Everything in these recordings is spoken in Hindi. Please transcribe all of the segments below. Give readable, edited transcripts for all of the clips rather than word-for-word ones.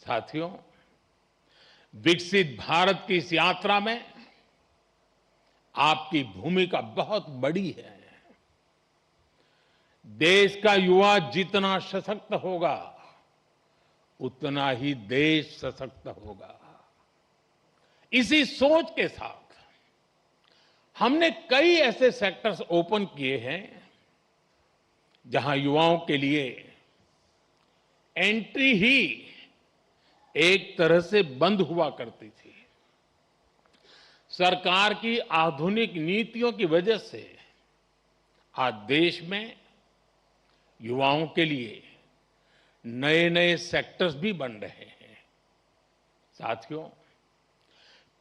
साथियों, विकसित भारत की इस यात्रा में आपकी भूमिका बहुत बड़ी है। देश का युवा जितना सशक्त होगा, उतना ही देश सशक्त होगा। इसी सोच के साथ हमने कई ऐसे सेक्टर्स ओपन किए हैं जहां युवाओं के लिए एंट्री ही एक तरह से बंद हुआ करती थी। सरकार की आधुनिक नीतियों की वजह से आज देश में युवाओं के लिए नए नए सेक्टर्स भी बन रहे हैं। साथियों,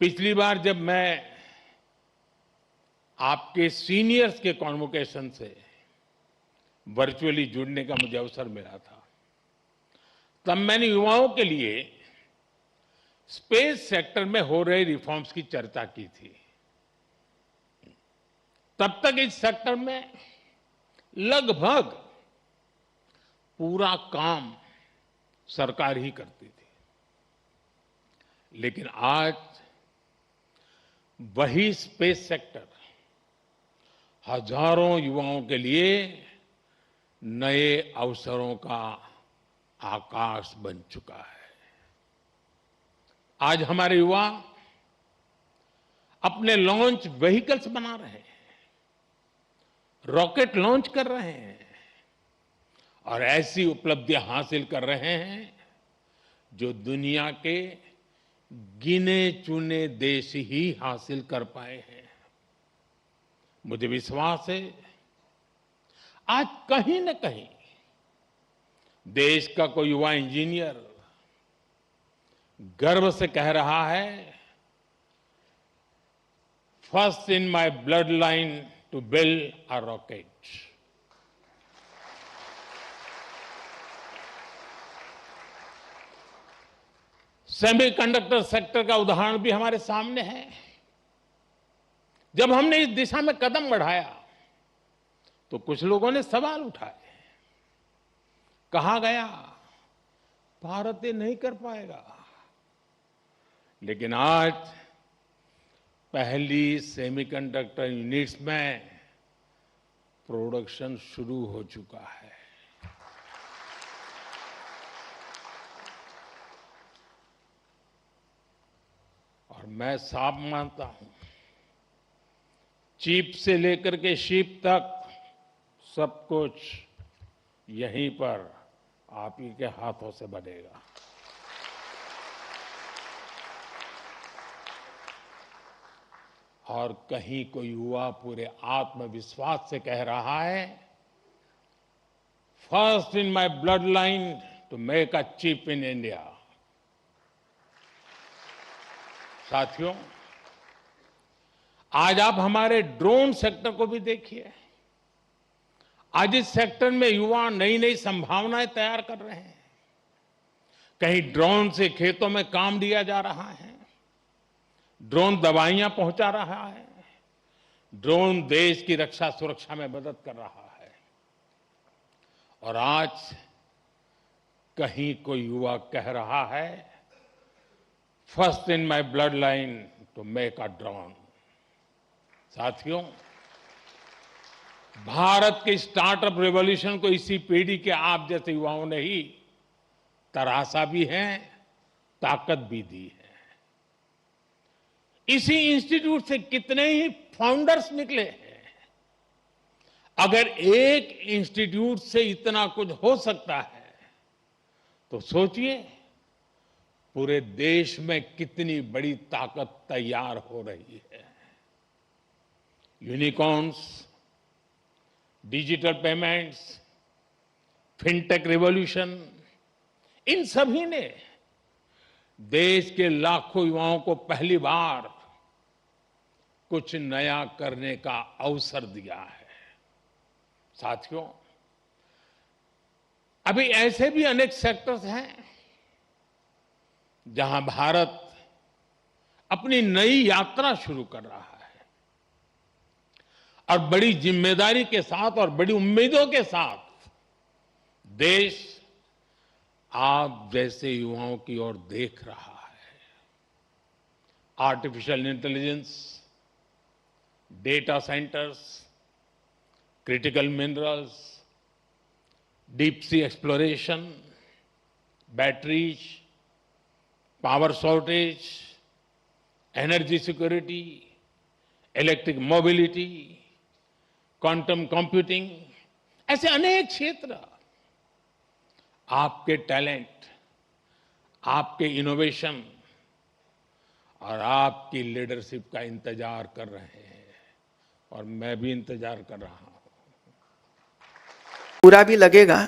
पिछली बार जब मैं आपके सीनियर्स के कॉन्वोकेशन से वर्चुअली जुड़ने का मुझे अवसर मिला था, तब मैंने युवाओं के लिए स्पेस सेक्टर में हो रहे रिफॉर्म्स की चर्चा की थी। तब तक इस सेक्टर में लगभग पूरा काम सरकार ही करती थी, लेकिन आज वही स्पेस सेक्टर हजारों युवाओं के लिए नए अवसरों का आकाश बन चुका है। आज हमारे युवा अपने लॉन्च व्हीकल्स बना रहे हैं, रॉकेट लॉन्च कर रहे हैं और ऐसी उपलब्धियां हासिल कर रहे हैं जो दुनिया के गिने चुने देश ही हासिल कर पाए हैं। मुझे विश्वास है आज कहीं न कहीं देश का कोई युवा इंजीनियर गर्व से कह रहा है, first in my bloodline to build a rocket. Semiconductor sector का उदाहरण भी हमारे सामने है। जब हमने इस दिशा में कदम बढ़ाया तो कुछ लोगों ने सवाल उठाए, कहा गया भारत ये नहीं कर पाएगा, लेकिन आज पहली सेमीकंडक्टर यूनिट्स में प्रोडक्शन शुरू हो चुका है। और मैं साफ मानता हूं, चिप से लेकर के शिप तक सब कुछ यहीं पर आप ही के हाथों से बनेगा। और कहीं कोई युवा पूरे आत्मविश्वास से कह रहा है, first in my bloodline to make a chip in India. साथियों, आज आप हमारे ड्रोन सेक्टर को भी देखिए। आज इस सेक्टर में युवा नई नई संभावनाएं तैयार कर रहे हैं। कहीं ड्रोन से खेतों में काम दिया जा रहा है, ड्रोन दवाइयां पहुंचा रहा है, ड्रोन देश की रक्षा सुरक्षा में मदद कर रहा है। और आज कहीं कोई युवा कह रहा है, first in my bloodline to make a drone. साथियों, भारत के स्टार्टअप रिवॉल्यूशन को इसी पीढ़ी के आप जैसे युवाओं ने ही तराशा भी है, ताकत भी दी है। इसी इंस्टीट्यूट से कितने ही फाउंडर्स निकले हैं। अगर एक इंस्टीट्यूट से इतना कुछ हो सकता है तो सोचिए पूरे देश में कितनी बड़ी ताकत तैयार हो रही है। Unicorns, digital payments, fintech revolution, इन सभी ने देश के लाखों युवाओं को पहली बार कुछ नया करने का अवसर दिया है। साथियों, अभी ऐसे भी अनेक सेक्टर्स हैं जहां भारत अपनी नई यात्रा शुरू कर रहा है और बड़ी जिम्मेदारी के साथ और बड़ी उम्मीदों के साथ देश आप जैसे युवाओं की ओर देख रहा है। Artificial intelligence, data centres, critical minerals, deep sea exploration, batteries, power shortage, energy security, electric mobility, quantum computing, ऐसे अनेक क्षेत्र आपके टैलेंट, आपके इनोवेशन और आपकी लीडरशिप का इंतजार कर रहे हैं और मैं भी इंतजार कर रहा हूं। बुरा भी लगेगा